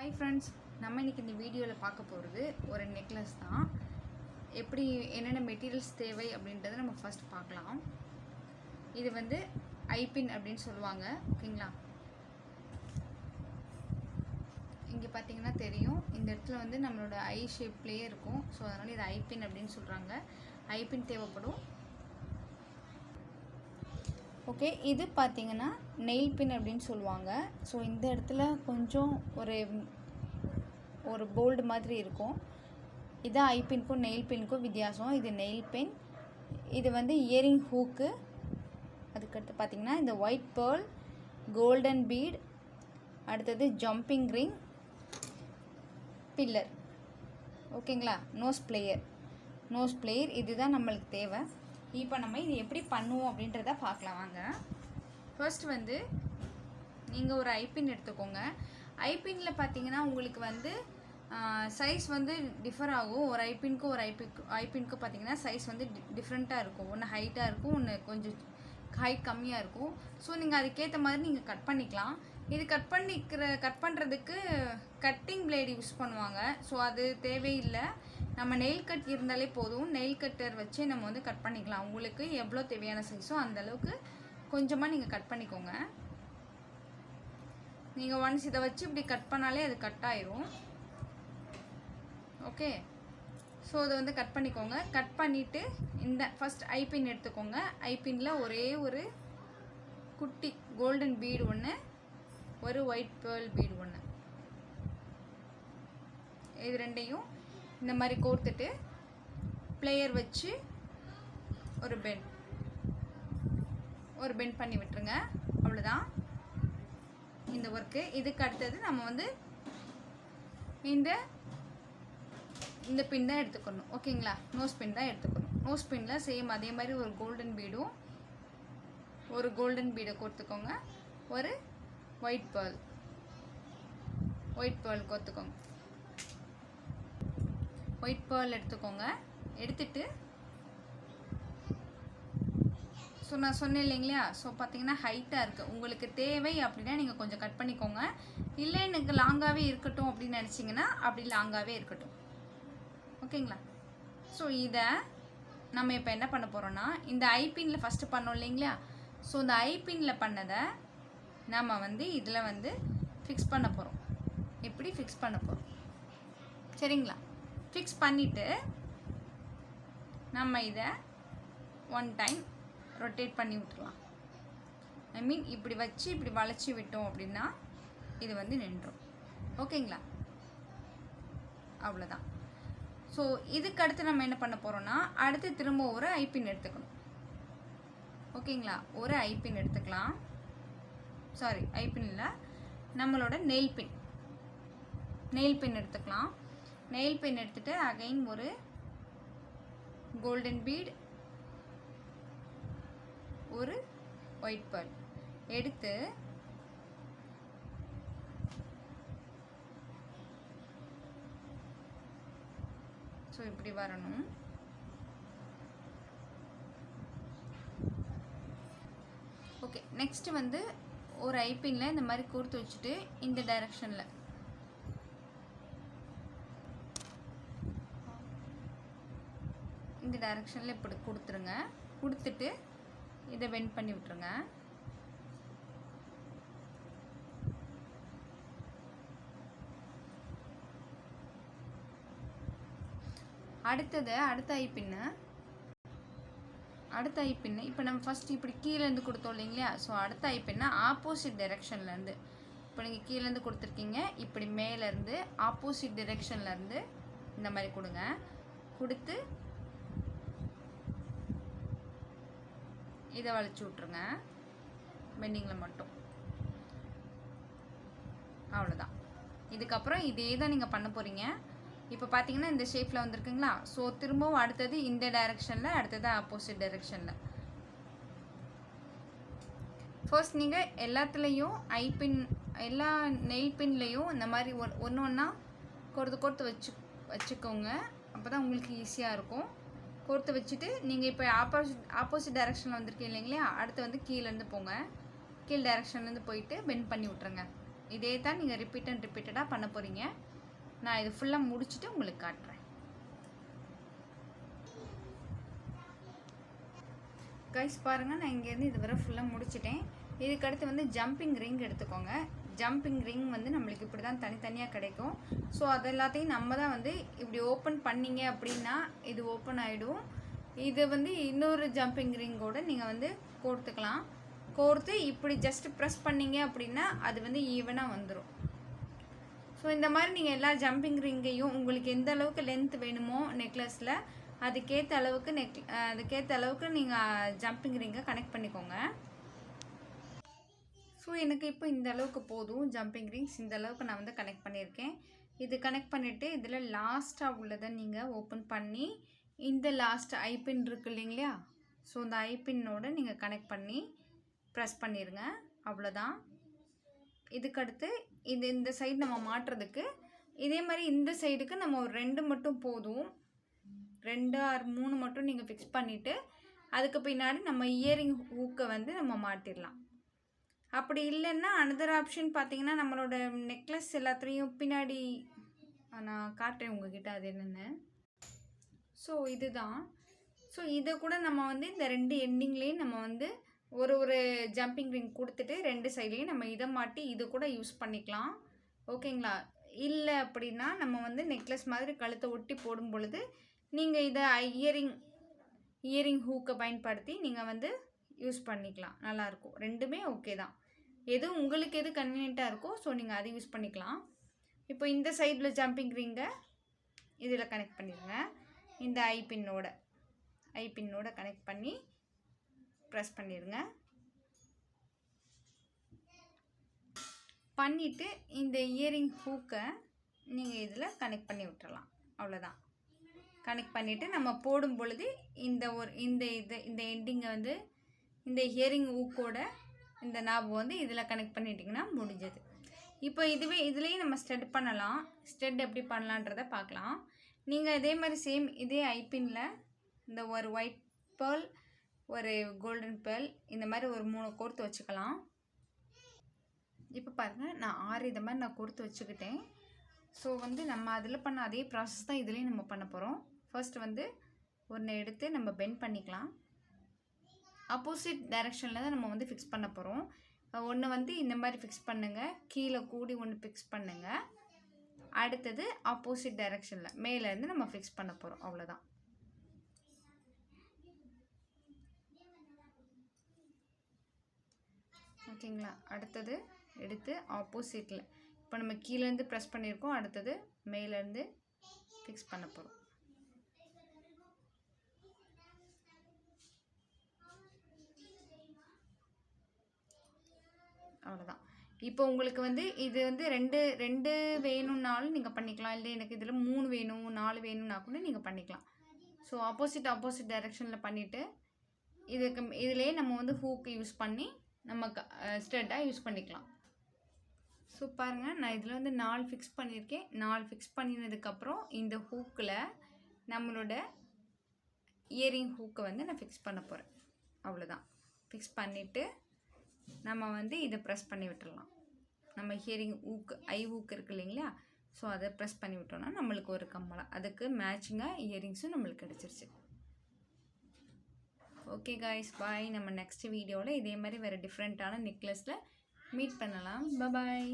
Hi friends, நம்ம இன்றைக்கி இந்த வீடியோவில் பார்க்க போகிறது ஒரு நெக்லஸ் தான். எப்படி என்னென்ன மெட்டீரியல்ஸ் தேவை அப்படின்றத நம்ம ஃபஸ்ட் பார்க்கலாம். இது வந்து ஐபின் அப்படின்னு சொல்லுவாங்க, ஓகேங்களா? இங்கே பார்த்தீங்கன்னா தெரியும், இந்த இடத்துல வந்து நம்மளோட ஐ ஷேப்லேயே இருக்கும். ஸோ அதனால் இது ஐபின் அப்படின்னு சொல்கிறாங்க. ஐபின் தேவைப்படும். ஓகே, இது பார்த்தீங்கன்னா நெயில் பின் அப்படின்னு சொல்லுவாங்க. ஸோ இந்த இடத்துல கொஞ்சம் ஒரு போல்டு மாதிரி இருக்கும். இது ஐபின்க்கும் நெயில் பின்னுக்கும் வித்தியாசம். இது நெயில் பின், இது வந்து இயரிங் ஹூக்கு. அதுக்கடுத்து பார்த்தீங்கன்னா இந்த ஒயிட் பேர்ல், கோல்டன் பீட், அடுத்தது ஜம்பிங் ரிங், பில்லர், ஓகேங்களா? நோஸ் பிளேயர் இதுதான் நம்மளுக்கு தேவை. இப்போ நம்ம இது எப்படி பண்ணுவோம் அப்படின்றத பார்க்கலாம் வாங்க. ஃபர்ஸ்ட் வந்து நீங்கள் ஒரு ஐபின் எடுத்துக்கோங்க. ஐபின்னில் பார்த்தீங்கன்னா உங்களுக்கு வந்து சைஸ் வந்து டிஃபர் ஆகும். ஒரு ஐபின்க்கு பார்த்தீங்கன்னா சைஸ் வந்து டிஃப்ரெண்ட்டாக இருக்கும். ஒன்று ஹைட்டாக இருக்கும், ஒன்று கொஞ்சம் ஹைட் கம்மியாக இருக்கும். ஸோ நீங்கள் அதுக்கேற்ற மாதிரி நீங்கள் கட் பண்ணிக்கலாம். இது கட் பண்ணுறதுக்கு கட்டிங் பிளேடு யூஸ் பண்ணுவாங்க. ஸோ அது தேவையில்லை. நம்ம நெயில் கட் இருந்தாலே போதும். நெயில் கட்டர் வச்சு நம்ம வந்து கட் பண்ணிக்கலாம். உங்களுக்கு எவ்வளோ தேவையான சைஸோ அந்தளவுக்கு கொஞ்சமாக நீங்கள் கட் பண்ணிக்கோங்க. நீங்கள் ஒன்ஸ் இதை வச்சு இப்படி கட் பண்ணாலே அது கட் ஆயிரும். ஓகே, ஸோ அதை வந்து கட் பண்ணிக்கோங்க. கட் பண்ணிவிட்டு இந்த ஃபஸ்ட் ஐபின் எடுத்துக்கோங்க. ஐபின்னில் ஒரே ஒரு குட்டி கோல்டன் பீடு ஒன்று, ஒரு ஒயிட் பேர்ல் பீடு ஒன்று, இது ரெண்டையும் இந்த மாதிரி கோர்த்துட்டு பிளேயர் வச்சு ஒரு பெண்ட் பண்ணி விட்டுருங்க. அவ்வளோதான் இந்த ஒர்க்கு. இதுக்கு அடுத்தது நம்ம வந்து இந்த பின் தான் எடுத்துக்கணும், ஓகேங்களா? நோஸ் பின் தான் எடுத்துக்கணும். நோஸ் பின்னில் சேம் அதே மாதிரி ஒரு கோல்டன் பீடை கோர்த்துக்கோங்க. ஒரு ஒயிட் பேர்ல் கோர்த்துக்கோங்க. ஒயிட் பேர்ல் எடுத்துக்கோங்க. எடுத்துட்டு ஸோ நான் சொன்னேன் இல்லைங்களா? ஸோ பார்த்தீங்கன்னா ஹைட்டாக இருக்குது. உங்களுக்கு தேவை அப்படின்னா நீங்கள் கொஞ்சம் கட் பண்ணிக்கோங்க. இல்லை எனக்கு லாங்காகவே இருக்கட்டும் அப்படின்னு நினச்சிங்கன்னா அப்படி லாங்காகவே இருக்கட்டும், ஓகேங்களா? ஸோ இதை நம்ம இப்போ என்ன பண்ண போகிறோன்னா, இந்த ஐபின்னில் ஃபஸ்ட்டு பண்ணோம் இல்லைங்களா? ஸோ இந்த ஐபின்னில் பண்ணதை நம்ம வந்து இதில் வந்து ஃபிக்ஸ் பண்ண போகிறோம். எப்படி ஃபிக்ஸ் பண்ண போகிறோம், சரிங்களா? ஃபிக்ஸ் பண்ணிவிட்டு நம்ம இதை ஒன் டைம் ரொட்டேட் பண்ணி விட்டுருலாம். ஐ மீன் இப்படி வச்சு இப்படி வளைச்சி விட்டோம் அப்படின்னா இது வந்து நின்றும், ஓகேங்களா? அவ்வளோதான். ஸோ இதுக்கு அடுத்து நம்ம என்ன பண்ண போகிறோன்னா, அடுத்து திரும்ப ஒரு ஐபின் எடுத்துக்கணும், ஓகேங்களா? ஒரு ஐபின் எடுத்துக்கலாம். சாரி, ஐபின் இல்லை, நம்மளோட நெயில் பின் எடுத்துக்கலாம். நெயில் பின் எடுத்துகிட்டு அகைன் ஒரு கோல்டன் பீட், ஒரு ஒயிட் பேர்ல் எடுத்து ஸோ இப்படி வரணும். ஓகே, நெக்ஸ்ட் வந்து ஒரு ஐபின்ல இந்த மாதிரி கோர்த்து வச்சுட்டு இந்த டைரக்ஷனில் இப்படி கொடுத்துருங்க. கொடுத்துட்டு இதை பெண்ட் பண்ணி விட்டுருங்க. அடுத்த ஐபின்னு இப்போ நம்ம ஃபஸ்ட் இப்படி கீழேருந்து கொடுத்தோம் இல்லைங்களா? ஸோ அடுத்த ஐபின்னா ஆப்போசிட் டைரெக்ஷன்லேருந்து, இப்போ நீங்கள் கீழேருந்து கொடுத்துருக்கீங்க, இப்படி மேலேருந்து ஆப்போசிட் டைரெக்ஷன்லேருந்து இந்த மாதிரி கொடுங்க. கொடுத்து இதை வளைச்சி விட்ருங்க, பெண்டிங்கில் மட்டும். அவ்வளோதான். இதுக்கப்புறம் இதே தான் நீங்கள் பண்ண போகிறீங்க. இப்போ பார்த்தீங்கன்னா இந்த ஷேப்பில் வந்துருக்குங்களா? ஸோ திரும்பவும் அடுத்தது இந்த டைரெக்ஷனில், அடுத்தது ஆப்போசிட் டைரெக்ஷனில். ஃபர்ஸ்ட் நீங்கள் எல்லாத்துலேயும் எல்லா நெயில் பின்லேயும் இந்த மாதிரி ஒன்று ஒன்றா கோர்த்து வச்சுக்கோங்க. அப்போ தான் உங்களுக்கு ஈஸியாக இருக்கும். கோர்த்து வச்சுட்டு நீங்கள் இப்போ ஆப்போசிட் டைரெக்ஷனில் வந்திருக்கீங்க இல்லைங்களா? அடுத்து வந்து கீழேருந்து போங்க. கீழ் டைரெக்ஷன்லேருந்து போயிட்டு பெண்ட் பண்ணி விட்ருங்க. இதே தான் நீங்கள் ரிப்பீட்டடாக பண்ண போகிறீங்க. நான் இது ஃபுல்லாக முடிச்சுட்டு உங்களுக்கு காட்டுறேன். கைஸ் பாருங்கள், நான் இங்கேருந்து இது வரை ஃபுல்லாக முடிச்சிட்டேன். இதுக்கடுத்து வந்து ஜம்பிங் ரிங் எடுத்துக்கோங்க. ஜம்பிங் ரிங் வந்து நம்மளுக்கு இப்படி தான் தனித்தனியாக கிடைக்கும். ஸோ அது எல்லாத்தையும் நம்ம தான் வந்து இப்படி ஓப்பன் பண்ணிங்க அப்படின்னா இது ஓப்பன் ஆகிடும். இது வந்து இன்னொரு ஜம்பிங் ரிங்கோடு நீங்கள் வந்து கோர்த்துக்கலாம். கோர்த்து இப்படி ஜஸ்ட் ப்ரெஸ் பண்ணிங்க அப்படின்னா அது வந்து ஈவனாக வந்துடும். ஸோ இந்த மாதிரி நீங்கள் எல்லா ஜம்பிங் ரிங்கையும் உங்களுக்கு எந்த அளவுக்கு லென்த் வேணுமோ நெக்லஸில் அதுக்கேற்ற அளவுக்கு நீங்கள் ஜம்பிங் ரிங்கை கனெக்ட் பண்ணிக்கோங்க. ஸோ எனக்கு இப்போ இந்த அளவுக்கு போதும். ஜம்பிங் ரிங்ஸ் இந்த அளவுக்கு நான் வந்து கனெக்ட் பண்ணியிருக்கேன். இது கனெக்ட் பண்ணிவிட்டு இதில் லாஸ்ட்டாக உள்ளதை நீங்கள் ஓப்பன் பண்ணி இந்த லாஸ்ட் ஐபின் இருக்குது இல்லைங்களா, ஸோ இந்த ஐபின்னோடு நீங்கள் கனெக்ட் பண்ணி ப்ரெஸ் பண்ணிடுங்க. அவ்வளோதான். இதுக்கடுத்து இந்த சைடு நம்ம மாட்டுறதுக்கு இதே மாதிரி இந்த சைடுக்கு நம்ம ஒரு 2 மட்டும் போதும். 2 or 3 மட்டும் நீங்கள் ஃபிக்ஸ் பண்ணிவிட்டு அதுக்கு பின்னாடி நம்ம இயரிங் ஹூக்கை வந்து நம்ம மாட்டிடலாம். அப்படி இல்லைன்னா அனதர் ஆப்ஷன் பார்த்தீங்கன்னா நம்மளோட நெக்லஸ் எல்லாத்துலேயும் பின்னாடி நான் காட்டுறேன் உங்ககிட்ட அது என்னென்னு. ஸோ இதுதான். ஸோ இதை கூட நம்ம வந்து இந்த 2 எண்டிங்லேயும் நம்ம வந்து ஒரு ஜம்பிங் ரிங் கொடுத்துட்டு 2 சைட்லேயும் நம்ம இதை மாட்டி இது கூட யூஸ் பண்ணிக்கலாம். ஓகேங்களா? இல்லை அப்படின்னா நம்ம வந்து நெக்லஸ் மாதிரி கழுத்தை ஒட்டி போடும் பொழுது நீங்கள் இதை இயரிங் ஹூக்கை பயன்படுத்தி நீங்கள் வந்து யூஸ் பண்ணிக்கலாம். நல்லாயிருக்கும். ரெண்டுமே ஓகே தான். உங்களுக்கு எது கன்வீனியண்ட்டாக இருக்கோ ஸோ நீங்கள் அதை யூஸ் பண்ணிக்கலாம். இப்போ இந்த சைடில் ஜம்பிங் ரிங்கை இதில் கனெக்ட் பண்ணிடுங்க. இந்த ஐபின்னோட கனெக்ட் பண்ணி ப்ரெஸ் பண்ணிடுங்க. பண்ணிவிட்டு இந்த இயரிங் ஹூக்கை நீங்கள் இதில் கனெக்ட் பண்ணி விட்டுறலாம். அவ்வளோதான். கனெக்ட் பண்ணிவிட்டு நம்ம போடும் பொழுது இந்த எண்டிங்கை வந்து இந்த இயரிங் ஹூக்கோட இந்த நாபம் வந்து இதில் கனெக்ட் பண்ணிட்டிங்கன்னா முடிஞ்சது. இப்போ இதுலேயும் நம்ம ஸ்டெட் பண்ணலாம். ஸ்டெட் எப்படி பண்ணலான்றதை பார்க்கலாம். நீங்கள் இதே மாதிரி சேம் இதே ஐபின்னில் இந்த ஒரு ஒயிட் பேர்ல் ஒரு கோல்டன் பேர்ல் இந்த மாதிரி ஒரு 3 கோர்த்து வச்சுக்கலாம். இப்போ பாருங்கள், நான் 6 இதை மாதிரி நான் கோர்த்து வச்சுக்கிட்டேன். ஸோ வந்து நம்ம அதில் பண்ண அதே ப்ராசஸ் தான் இதுலேயும் நம்ம பண்ண போகிறோம். ஃபர்ஸ்ட் வந்து ஒன்று எடுத்து நம்ம பெண்ட் பண்ணிக்கலாம். ஆப்போசிட் டைரெக்ஷனில் தான் நம்ம வந்து ஃபிக்ஸ் பண்ண போகிறோம். ஒன்று வந்து இந்த மாதிரி ஃபிக்ஸ் பண்ணுங்கள், கீழே கூடி ஒன்று ஃபிக்ஸ் பண்ணுங்கள். அடுத்தது ஆப்போசிட் டைரெக்ஷனில் மேலேருந்து நம்ம ஃபிக்ஸ் பண்ண போகிறோம். அவ்வளோதான். ஓகேங்களா? அடுத்தது எடுத்து ஆப்போசிட்டில் இப்போ நம்ம கீழேருந்து ப்ரெஸ் பண்ணியிருக்கோம். அடுத்தது மேலேருந்து ஃபிக்ஸ் பண்ண போகிறோம். அவ்வளோதான். இப்போ உங்களுக்கு வந்து இது வந்து ரெண்டு வேணும்னாலும் நீங்கள் பண்ணிக்கலாம். இல்லை எனக்கு இதில் 3 வேணும் 4 வேணும்னா கூட நீங்கள் பண்ணிக்கலாம். ஸோ ஆப்போசிட் டைரெக்ஷனில் பண்ணிவிட்டு இதிலே நம்ம வந்து ஹூக்கு யூஸ் பண்ணி நம்ம ஸ்ட்ரெட்டாக யூஸ் பண்ணிக்கலாம். ஸோ பாருங்கள், நான் இதில் வந்து 4 ஃபிக்ஸ் பண்ணியிருக்கேன். 4 ஃபிக்ஸ் பண்ணினதுக்கப்புறம் இந்த ஹூக்கில் நம்மளோட இயரிங் ஹூக்கை வந்து நான் ஃபிக்ஸ் பண்ண போகிறேன். அவ்வளோதான். ஃபிக்ஸ் பண்ணிவிட்டு நம்ம வந்து இதை ப்ரெஸ் பண்ணி விட்டுடலாம். நம்ம ஹியரிங் ஹூக் இருக்குது இல்லைங்களா, ஸோ அதை ப்ரெஸ் பண்ணி விட்டோன்னா நம்மளுக்கு ஒரு கம்மலம் அதுக்கு மேட்சிங்காக இயரிங்ஸும் நம்மளுக்கு கிடச்சிருச்சு. ஓகே காய்ஸ், பாய். நம்ம நெக்ஸ்ட் வீடியோவில் இதே மாதிரி வேறு டிஃப்ரெண்ட்டான நெக்லஸில் மீட் பண்ணலாம். பாய்.